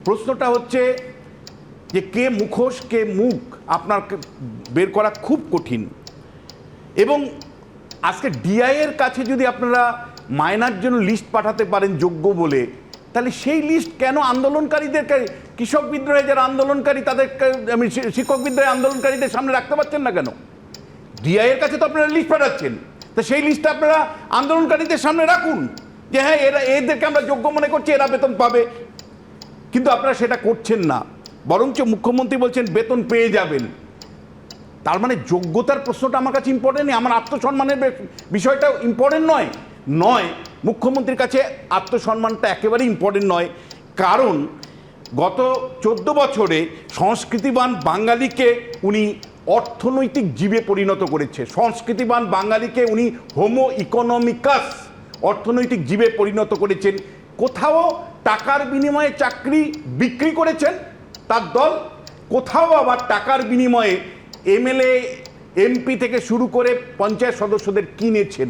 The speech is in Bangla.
প্রশ্নটা হচ্ছে যে কে মুখোশ কে মুখ আপনার বের করা খুব কঠিন। এবং আজকে ডিআই এর কাছে যদি আপনারা মায়নার জন্য লিস্ট পাঠাতে পারেন যোগ্য বলে, তাহলে সেই লিস্ট কেন আন্দোলনকারীদেরকে, কৃষক বিদ্রোহে যারা আন্দোলনকারী তাদের, শিক্ষক বিদ্রোহে আন্দোলনকারীদের সামনে রাখতে পারছেন না কেন? ডিআই এর কাছে তো আপনারা লিস্ট পাঠাচ্ছেন, তো সেই লিস্টটা আপনারা আন্দোলনকারীদের সামনে রাখুন যে হ্যাঁ এদেরকে আমরা যোগ্য মনে করছি, এরা বেতন পাবে। কিন্তু আপনারা সেটা করছেন না, বরঞ্চ মুখ্যমন্ত্রী বলছেন বেতন পেয়ে যাবেন। তার মানে যোগ্যতার প্রশ্নটা আমার কাছে ইম্পর্টেন্ট নেই, আমার আত্মসম্মানের বিষয়টা ইম্পর্টেন্ট নয়। মুখ্যমন্ত্রীর কাছে আত্মসম্মানটা একেবারেই ইম্পর্টেন্ট নয়, কারণ গত 14 বছরে সংস্কৃতিবান বাঙালিকে উনি অর্থনৈতিক জীবে পরিণত করেছে। সংস্কৃতিবান বাঙালিকে উনি হোমো ইকোনমিকাস, অর্থনৈতিক জীবে পরিণত করেছেন। কোথাও টাকার বিনিময়ে চাকরি বিক্রি করেছেন তার দল, কোথাও আবার টাকার বিনিময়ে এমএলএ এমপি থেকে শুরু করে পঞ্চায়েত সদস্যদের কিনেছেন।